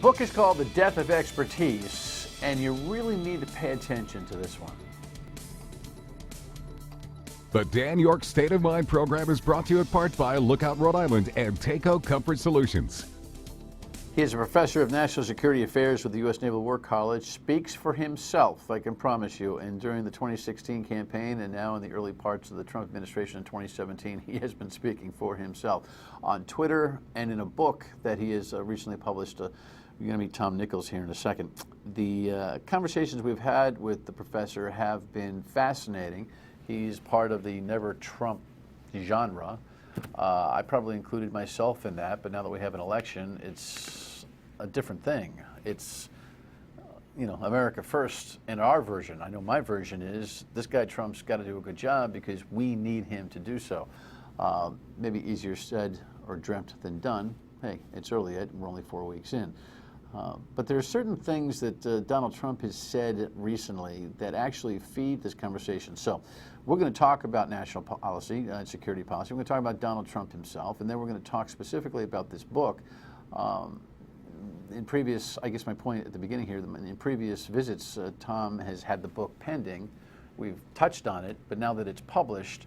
book is called The Death of Expertise, and you really need to pay attention to this one. The Dan York State of Mind program is brought to you in part by Lookout Rhode Island and Takeo Comfort Solutions. He is a professor of national security affairs with the U.S. Naval War College, speaks for himself, I can promise you, and during the 2016 campaign and now in the early parts of the Trump administration in 2017, he has been speaking for himself on Twitter and in a book that he has recently published. You're going to meet Tom Nichols here in a second. The conversations we've had with the professor have been fascinating. He's part of the Never Trump genre. I probably included myself in that, but now that we have an election, it's a different thing. It's, America first in our version. I know my version is this guy Trump's got to do a good job because we need him to do so. Maybe easier said or dreamt than done. Hey, it's early yet, we're only 4 weeks in. But there are certain things that Donald Trump has said recently that actually feed this conversation. So we're going to talk about national policy, security policy. We're going to talk about Donald Trump himself, and then we're going to talk specifically about this book. In previous, I guess my point at the beginning here, in previous visits, Tom has had the book pending. We've touched on it, but now that it's published,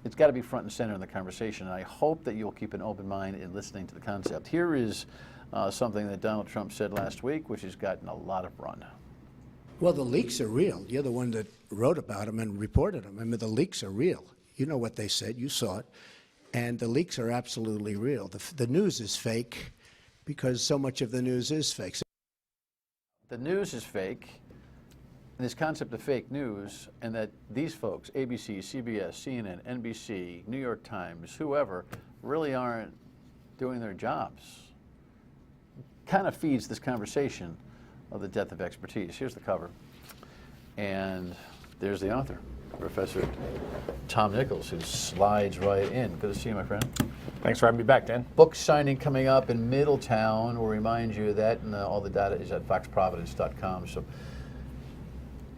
it's got to be front and center in the conversation. And I hope that you'll keep an open mind in listening to the concept. Here is something that Donald Trump said last week, which has gotten a lot of run. Well, the leaks are real. You're the one that wrote about them and reported them. I mean, the leaks are real. You know what they said. You saw it. And the leaks are absolutely real. The news is fake because so much of the news is fake. The news is fake, and this concept of fake news, and that these folks, ABC, CBS, CNN, NBC, New York Times, whoever, really aren't doing their jobs, kind of feeds this conversation of the death of expertise. Here's the cover, and there's the author, Professor Tom Nichols, who slides right in. Good to see you, my friend. Thanks for having me back, Dan. Book signing coming up in Middletown. We'll remind you of that, and all the data is at foxprovidence.com, so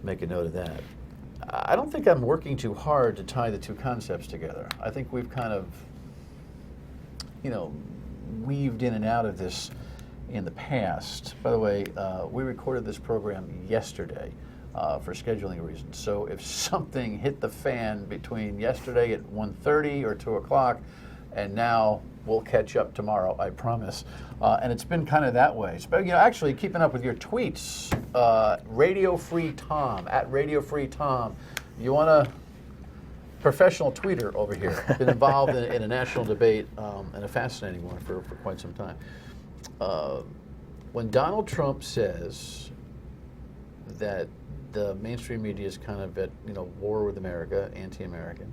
make a note of that. I don't think I'm working too hard to tie the two concepts together. I think we've kind of, weaved in and out of this in the past. By the way, we recorded this program yesterday for scheduling reasons. So if something hit the fan between yesterday at 1:30 or 2 o'clock, and now we'll catch up tomorrow, I promise. And it's been kind of that way. So, actually keeping up with your tweets, Radio Free Tom, at Radio Free Tom. You want a professional tweeter over here. Been involved in a national debate, and a fascinating one for quite some time. When Donald Trump says that the mainstream media is kind of at war with America, anti-American,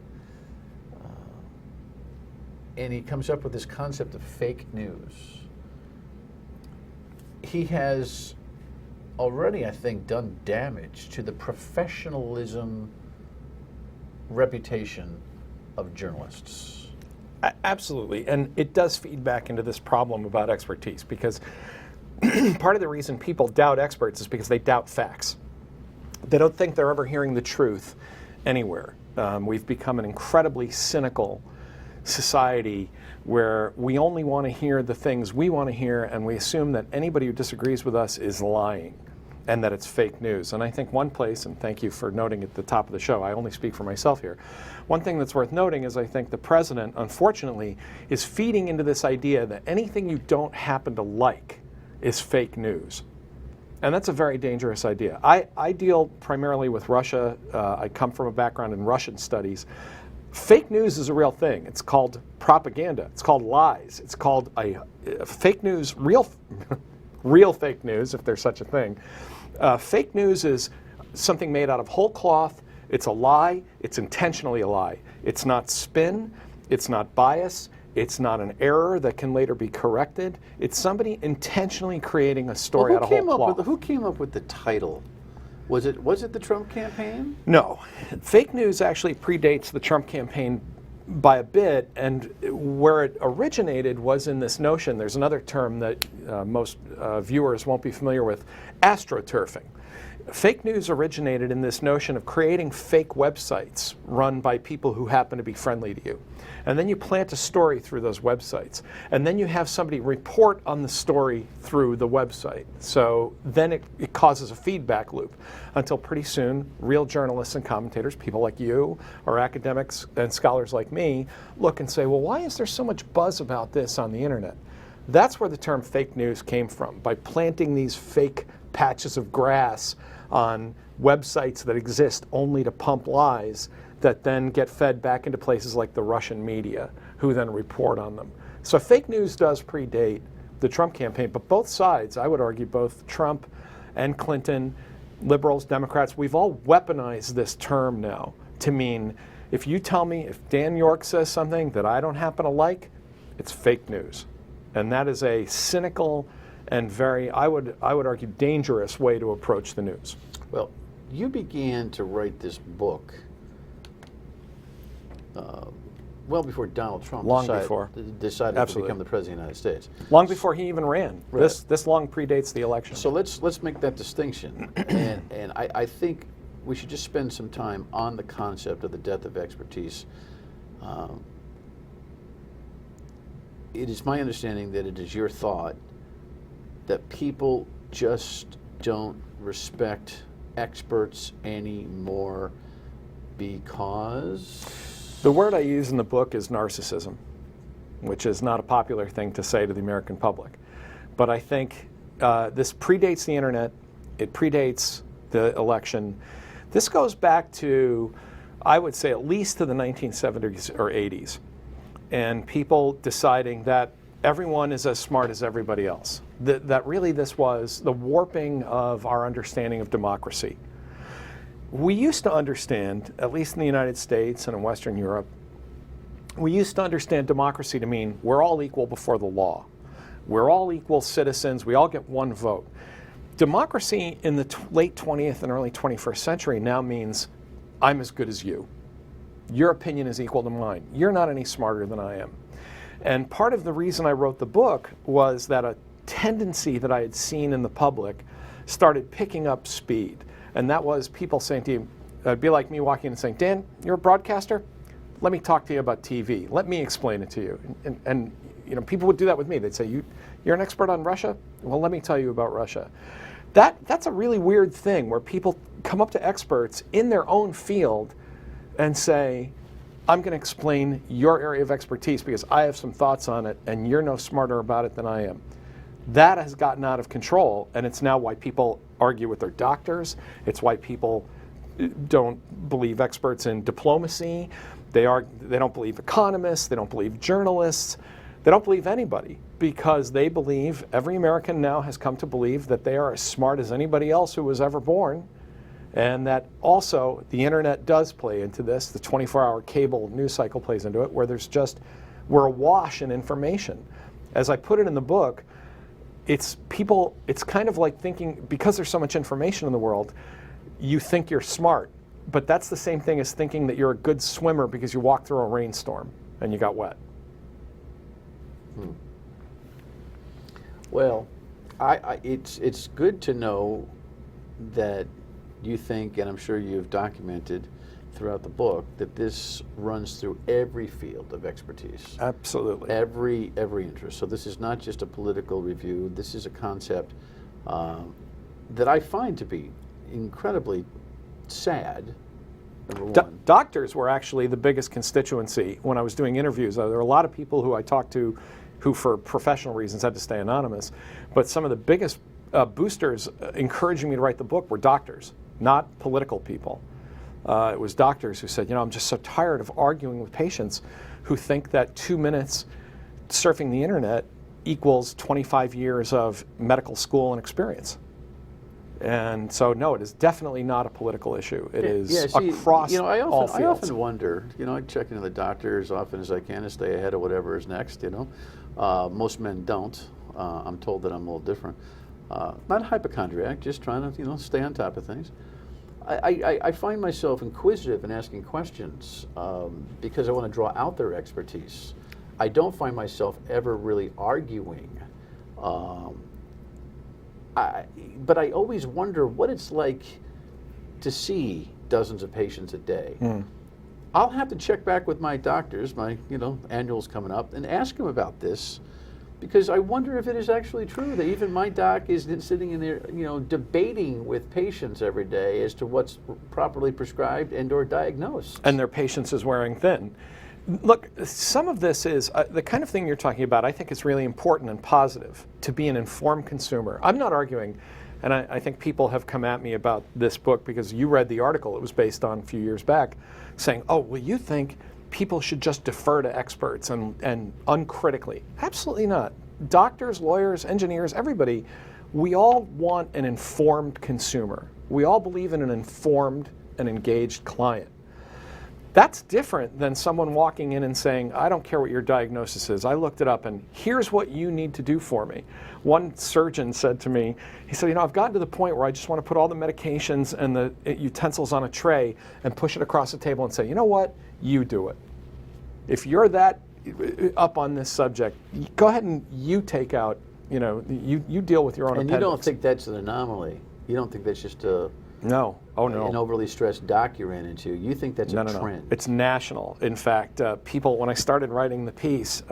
and he comes up with this concept of fake news, he has already, I think, done damage to the professionalism reputation of journalists. Absolutely, and it does feed back into this problem about expertise, because part of the reason people doubt experts is because they doubt facts. They don't think they're ever hearing the truth anywhere. We've become an incredibly cynical society where we only want to hear the things we want to hear, and we assume that anybody who disagrees with us is lying and that it's fake news. And I think one place, and thank you for noting at the top of the show, I only speak for myself here. One thing that's worth noting is I think the president, unfortunately, is feeding into this idea that anything you don't happen to like is fake news. And that's a very dangerous idea. I deal primarily with Russia. I come from a background in Russian studies. Fake news is a real thing. It's called propaganda. It's called lies. It's called fake news, real fake news, if there's such a thing. Fake news is something made out of whole cloth. It's a lie. It's intentionally a lie. It's not spin. It's not bias. It's not an error that can later be corrected. It's somebody intentionally creating a story out of whole cloth. Who came up with the title? Was it the Trump campaign? No. Fake news actually predates the Trump campaign by a bit, and where it originated was in this notion. There's another term that most viewers won't be familiar with, astroturfing. Fake news originated in this notion of creating fake websites run by people who happen to be friendly to you. And then you plant a story through those websites. And then you have somebody report on the story through the website. So then it causes a feedback loop until pretty soon real journalists and commentators, people like you, or academics and scholars like me, look and say, well, why is there so much buzz about this on the internet? That's where the term fake news came from, by planting these fake patches of grass on websites that exist only to pump lies that then get fed back into places like the Russian media, who then report on them. So fake news does predate the Trump campaign, but both sides, I would argue, both Trump and Clinton, liberals, Democrats, we've all weaponized this term now to mean if you tell me, if Dan York says something that I don't happen to like, it's fake news. And that is a cynical and very, I would argue, dangerous way to approach the news. Well, you began to write this book well before Donald Trump decided to become the President of the United States. Long before he even ran. Right. This long predates the election. So let's make that distinction. and I think we should just spend some time on the concept of the death of expertise. It is my understanding that it is your thought that people just don't respect experts anymore because... The word I use in the book is narcissism, which is not a popular thing to say to the American public. But I think this predates the internet. It predates the election. This goes back to, I would say, at least to the 1970s or 80s, and people deciding that everyone is as smart as everybody else. That really this was the warping of our understanding of democracy. We used to understand, at least in the United States and in Western Europe, we used to understand democracy to mean we're all equal before the law. We're all equal citizens. We all get one vote. Democracy in the late 20th and early 21st century now means I'm as good as you. Your opinion is equal to mine. You're not any smarter than I am. And part of the reason I wrote the book was that a tendency that I had seen in the public started picking up speed. And that was people saying to you, it'd be like me walking in and saying, Dan, you're a broadcaster? Let me talk to you about TV. Let me explain it to you. And you know, people would do that with me. They'd say, you're an expert on Russia? Well, let me tell you about Russia. That's a really weird thing where people come up to experts in their own field and say, I'm going to explain your area of expertise because I have some thoughts on it and you're no smarter about it than I am. That has gotten out of control, and it's now why people argue with their doctors. It's why people don't believe experts in diplomacy. They don't believe economists. They don't believe journalists. They don't believe anybody because they believe, every American now has come to believe that they are as smart as anybody else who was ever born, and that also the internet does play into this. The 24-hour cable news cycle plays into it, where we're awash in information. As I put it in the book, it's kind of like thinking, because there's so much information in the world, you think you're smart, but that's the same thing as thinking that you're a good swimmer because you walked through a rainstorm and you got wet. Well, it's good to know that you think, and I'm sure you've documented throughout the book, that this runs through every field of expertise. Absolutely. Every interest. So this is not just a political review. This is a concept that I find to be incredibly sad, number one. Doctors were actually the biggest constituency when I was doing interviews. There were a lot of people who I talked to who, for professional reasons, had to stay anonymous. But some of the biggest boosters encouraging me to write the book were doctors, not political people. It was doctors who said, I'm just so tired of arguing with patients who think that 2 minutes surfing the internet equals 25 years of medical school and experience. And so, no, it is definitely not a political issue. It is across all fields. I often wonder, I check into the doctor as often as I can to stay ahead of whatever is next, Most men don't. I'm told that I'm a little different. Not a hypochondriac, just trying to, stay on top of things. I find myself inquisitive and asking questions because I want to draw out their expertise. I don't find myself ever really arguing. But I always wonder what it's like to see dozens of patients a day. I'll have to check back with my doctors, my annual's coming up, and ask them about this, because I wonder if it is actually true that even my doc is sitting in there, debating with patients every day as to what's properly prescribed and or diagnosed. And their patience is wearing thin. Look, some of this is the kind of thing you're talking about. I think it's really important and positive to be an informed consumer. I'm not arguing, and I think people have come at me about this book because you read the article it was based on a few years back, saying, oh, well, you think people should just defer to experts and uncritically. Absolutely not. Doctors, lawyers, engineers, everybody, we all want an informed consumer. We all believe in an informed and engaged client. That's different than someone walking in and saying, I don't care what your diagnosis is. I looked it up and here's what you need to do for me. One surgeon said to me, he said, I've gotten to the point where I just want to put all the medications and the utensils on a tray and push it across the table and say, you know what? You do it. If you're that up on this subject, go ahead and you take out, you deal with your own appendix. And you don't think that's an anomaly? You don't think that's just a... No. Oh, no. An overly stressed doc you ran into. You think that's a trend? No. It's national. In fact, people, when I started writing the piece,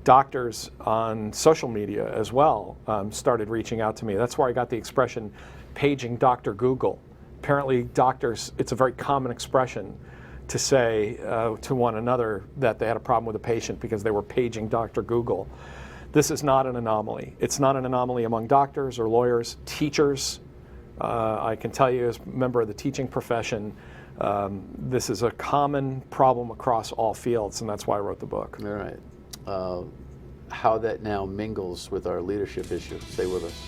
doctors on social media as well started reaching out to me. That's where I got the expression, paging Dr. Google. Apparently, doctors, it's a very common expression to say to one another that they had a problem with a patient because they were paging Dr. Google. This is not an anomaly. It's not an anomaly among doctors or lawyers, teachers. I can tell you as a member of the teaching profession, this is a common problem across all fields, and that's why I wrote the book. All right. How that now mingles with our leadership issues. Stay with us.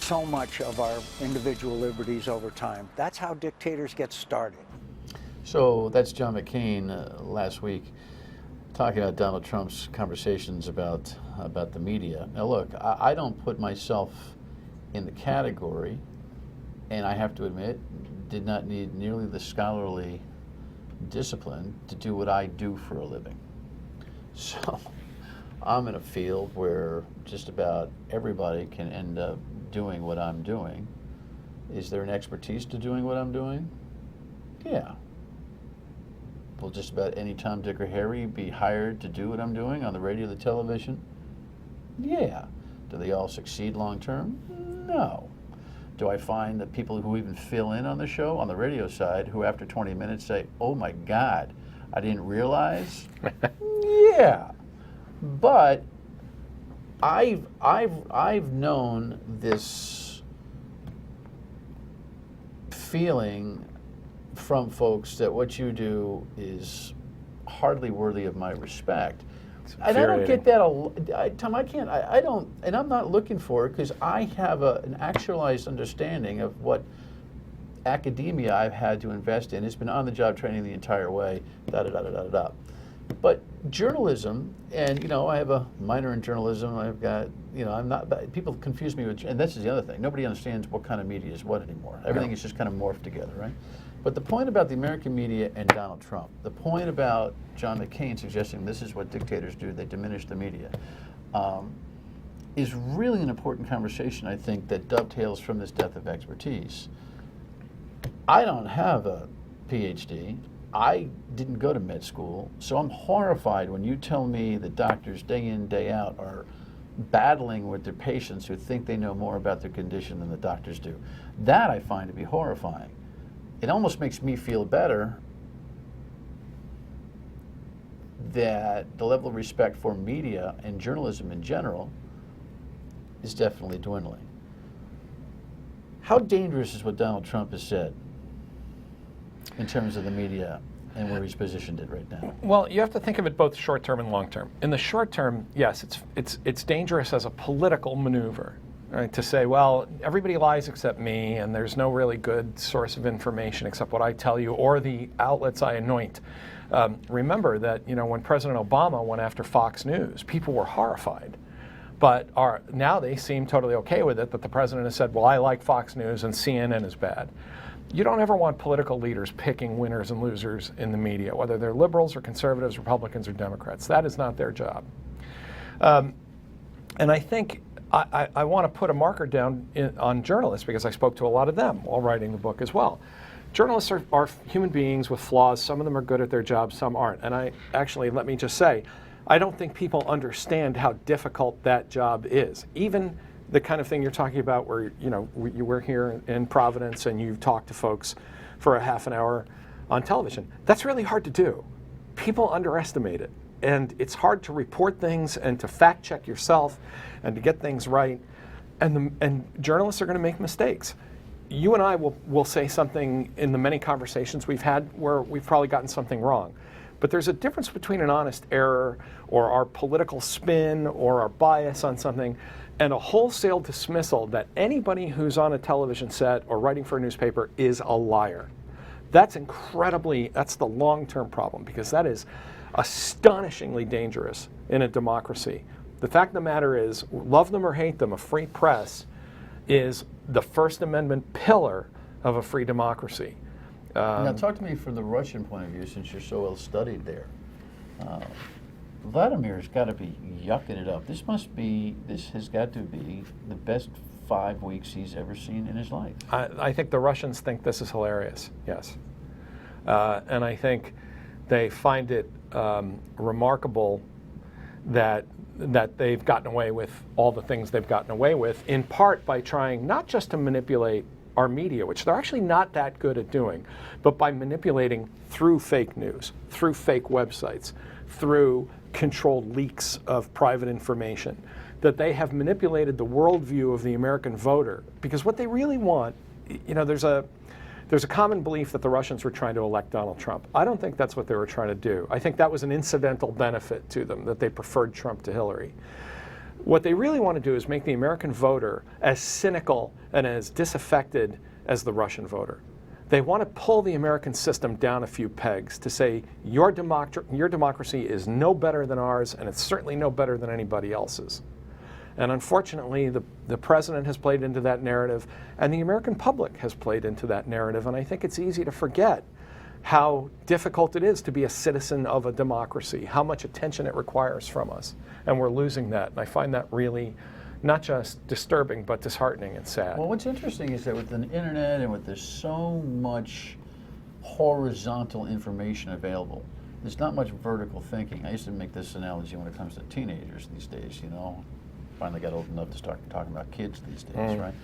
So much of our individual liberties over time. That's how dictators get started. So that's John McCain last week, talking about Donald Trump's conversations about the media. Now look, I don't put myself in the category, and I have to admit, did not need nearly the scholarly discipline to do what I do for a living. So I'm in a field where just about everybody can end up doing what I'm doing. Is there an expertise to doing what I'm doing? Yeah. Will just about any Tom, Dick, or Harry be hired to do what I'm doing on the radio, the television? Yeah. Do they all succeed long term? No. Do I find that people who even fill in on the show, on the radio side, who after 20 minutes say, oh my God, I didn't realize? Yeah. But I've known this feeling from folks that what you do is hardly worthy of my respect. And I don't get that, Tom, I don't, and I'm not looking for it because I have an actualized understanding of what academia I've had to invest in. It's been on-the-job training the entire way, da-da-da-da-da-da. But journalism, and I have a minor in journalism, I've got, I'm not, people confuse me with, and this is the other thing, nobody understands what kind of media is what anymore. Everything is just kind of morphed together, right? But the point about the American media and Donald Trump, the point about John McCain suggesting this is what dictators do, they diminish the media, is really an important conversation, I think, that dovetails from this death of expertise. I don't have a PhD. I didn't go to med school, so I'm horrified when you tell me that doctors day in, day out are battling with their patients who think they know more about their condition than the doctors do. That I find to be horrifying. It almost makes me feel better that the level of respect for media and journalism in general is definitely dwindling. How dangerous is what Donald Trump has said in terms of the media and where he's positioned it right now? Well, you have to think of it both short term and long term. In the short term, yes, it's dangerous as a political maneuver. Right, to say, well, everybody lies except me, and there's no really good source of information except what I tell you or the outlets I anoint. Remember that when President Obama went after Fox News, people were horrified. but now they seem totally okay with it, that the president has said, well, I like Fox News and CNN is bad. You don't ever want political leaders picking winners and losers in the media, whether they're liberals or conservatives, Republicans or Democrats. That is not their job. And I think I want to put a marker down on journalists, because I spoke to a lot of them while writing the book as well. Journalists are human beings with flaws. Some of them are good at their jobs, some aren't. And let me just say, I don't think people understand how difficult that job is. Even the kind of thing you're talking about where, you were here in Providence and you've talked to folks for a half an hour on television. That's really hard to do. People underestimate it. And it's hard to report things and to fact check yourself and to get things right. And journalists are going to make mistakes. You and I will say something in the many conversations we've had where we've probably gotten something wrong. But there's a difference between an honest error or our political spin or our bias on something and a wholesale dismissal that anybody who's on a television set or writing for a newspaper is a liar. That's the long-term problem, because that is astonishingly dangerous in a democracy. The fact of the matter is, love them or hate them, a free press is the First Amendment pillar of a free democracy. Now talk to me from the Russian point of view, since you're so well studied there. Vladimir's got to be yucking it up. This has got to be the best 5 weeks he's ever seen in his life. I think the Russians think this is hilarious, yes. And I think they find it remarkable that they've gotten away with all the things they've gotten away with, in part by trying not just to manipulate our media, which they're actually not that good at doing, but by manipulating through fake news, through fake websites, through controlled leaks of private information, that they have manipulated the worldview of the American voter. Because what they really want, there's a common belief that the Russians were trying to elect Donald Trump. I don't think that's what they were trying to do. I think that was an incidental benefit to them, that they preferred Trump to Hillary. What they really want to do is make the American voter as cynical and as disaffected as the Russian voter. They want to pull the American system down a few pegs to say, your democracy is no better than ours, and it's certainly no better than anybody else's. And unfortunately, the president has played into that narrative, and the American public has played into that narrative, and I think it's easy to forget how difficult it is to be a citizen of a democracy, how much attention it requires from us, and we're losing that. And I find that really not just disturbing, but disheartening and sad. Well, what's interesting is that with the internet and with there's so much horizontal information available, there's not much vertical thinking. I used to make this analogy when it comes to teenagers these days, Finally got old enough to start talking about kids these days, right?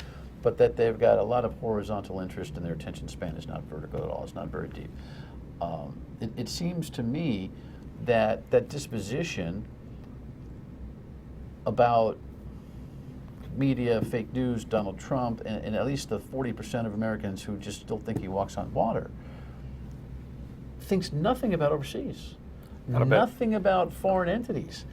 But that they've got a lot of horizontal interest and their attention span is not vertical at all. It's not very deep. It seems to me that that disposition about media, fake news, Donald Trump, and at least the 40% of Americans who just still think he walks on water, thinks nothing about overseas, nothing about foreign entities.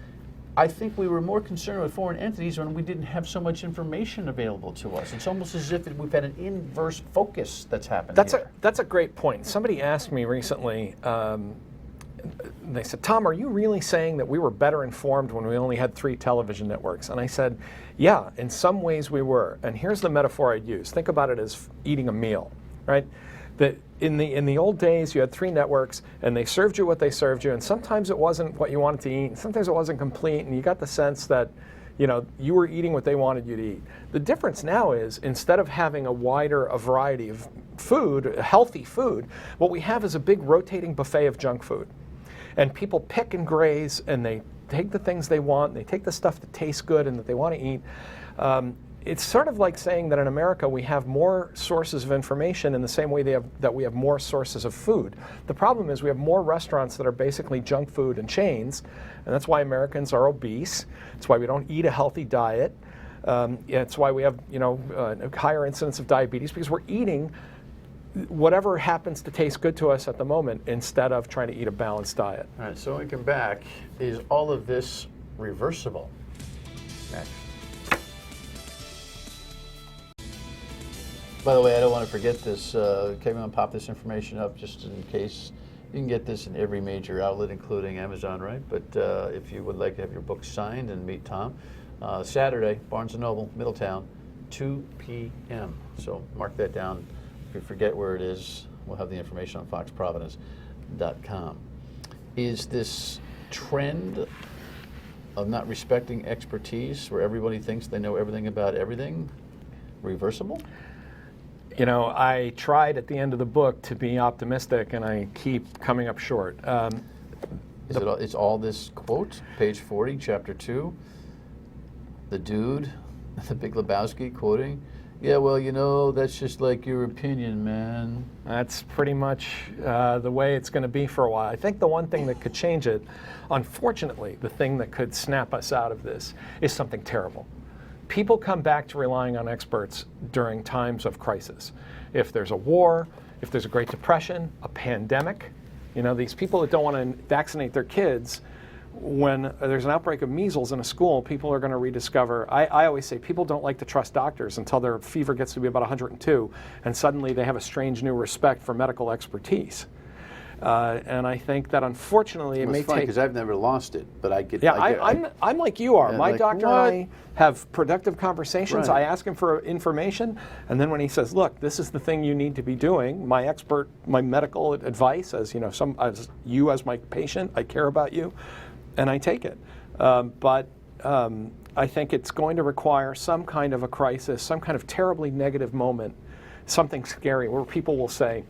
I think we were more concerned with foreign entities when we didn't have so much information available to us. It's almost as if we've had an inverse focus that's happened here. That's a great point. Somebody asked me recently, they said, Tom, are you really saying that we were better informed when we only had 3 television networks? And I said, yeah, in some ways we were. And here's the metaphor I'd use. Think about it as eating a meal, right? That in the old days you had 3 networks and they served you what they served you, and sometimes it wasn't what you wanted to eat, and sometimes it wasn't complete, and you got the sense that you were eating what they wanted you to eat. The difference now is, instead of having a variety of food, healthy food, what we have is a big rotating buffet of junk food. And people pick and graze, and they take the things they want, and they take the stuff that tastes good and that they want to eat. It's sort of like saying that in America we have more sources of information in the same way that we have more sources of food. The problem is we have more restaurants that are basically junk food and chains, and that's why Americans are obese. It's why we don't eat a healthy diet. It's why we have a higher incidence of diabetes, because we're eating whatever happens to taste good to us at the moment instead of trying to eat a balanced diet. All right, so when we come back, is all of this reversible? Next. By the way, I don't want to forget this. Kevin, I'll pop this information up just in case. You can get this in every major outlet, including Amazon, right? But if you would like to have your book signed and meet Tom, Saturday, Barnes & Noble, Middletown, 2 p.m. So mark that down. If you forget where it is, we'll have the information on foxprovidence.com. Is this trend of not respecting expertise, where everybody thinks they know everything about everything, reversible? You know, I tried at the end of the book to be optimistic, and I keep coming up short. It's all this quote, page 40, chapter 2, the dude, the Big Lebowski quoting, yeah, well, you know, that's just like your opinion, man. That's pretty much the way it's going to be for a while. I think the one thing that could change it, unfortunately, the thing that could snap us out of this is something terrible. People come back to relying on experts during times of crisis. If there's a war, if there's a Great Depression, a pandemic, you know, these people that don't want to vaccinate their kids, when there's an outbreak of measles in a school, people are going to rediscover. I always say people don't like to trust doctors until their fever gets to be about 102, and suddenly they have a strange new respect for medical expertise. And I think that unfortunately it may it's funny take. because I've never lost it, but I get. Yeah, I'm like you are. Yeah, My like, doctor what? and I have productive conversations. Right. I ask him for information, and then when he says, "Look, this is the thing you need to be doing," my medical advice, as you know, as my patient, I care about you, and I take it. But I think it's going to require some kind of a crisis, some kind of terribly negative moment, something scary, where people will say,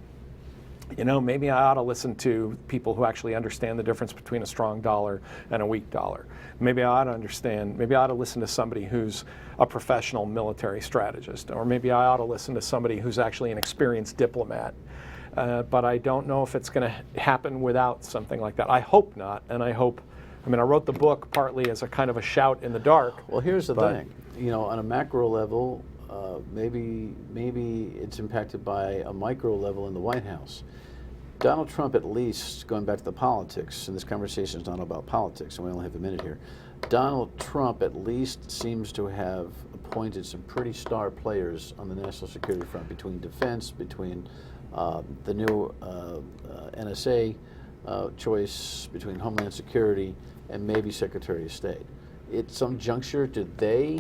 you know, maybe I ought to listen to people who actually understand the difference between a strong dollar and a weak dollar. Maybe I ought to listen to somebody who's a professional military strategist, or maybe I ought to listen to somebody who's actually an experienced diplomat. But I don't know if it's going to happen without something like that. I hope not, and I wrote the book partly as a kind of a shout in the dark. Well, here's the thing. You know, on a macro level, maybe it's impacted by a micro level in the White House. Donald Trump, at least, going back to the politics, and this conversation is not about politics, and we only have a minute here. Donald Trump, at least, seems to have appointed some pretty star players on the national security front, between defense, between the new NSA choice, between Homeland Security, and maybe Secretary of State. At some juncture, did they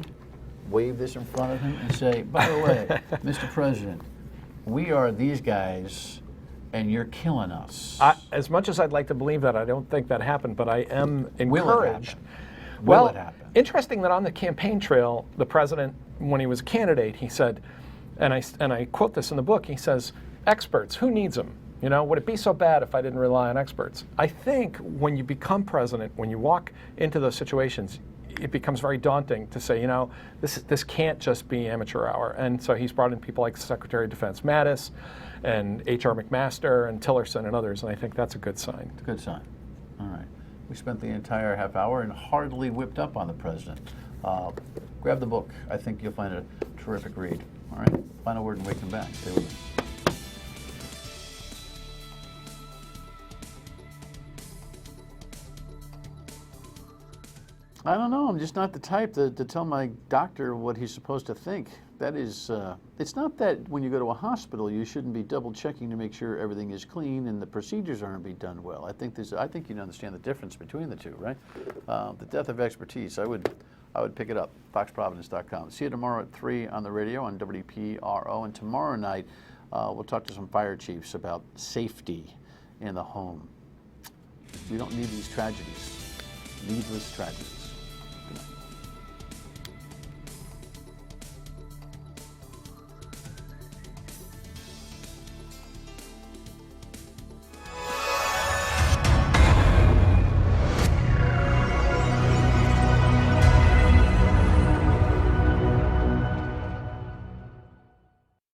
wave this in front of him and say, by the way, Mr. President, we are these guys and you're killing us? As much as I'd like to believe that, I don't think that happened, but I am encouraged. Will it happen? Interesting that on the campaign trail, the president, when he was a candidate, he said, and I quote this in the book, he says, experts, who needs them? You know, would it be so bad if I didn't rely on experts? I think when you become president, when you walk into those situations, it becomes very daunting to say, you know, this can't just be amateur hour. And so he's brought in people like Secretary of Defense Mattis and H.R. McMaster and Tillerson and others, and I think that's a good sign. Good sign. All right. We spent the entire half hour and hardly whipped up on the president. Grab the book. I think you'll find it a terrific read. All right. Final word and we come back. Stay with us. I don't know. I'm just not the type to tell my doctor what he's supposed to think. That is, it's not that when you go to a hospital you shouldn't be double checking to make sure everything is clean and the procedures aren't being done well. I think you understand the difference between the two, right? The death of expertise. I would pick it up. foxprovidence.com. See you tomorrow at 3 on the radio on WPRO, and tomorrow night we'll talk to some fire chiefs about safety in the home. We don't need these tragedies, needless tragedies.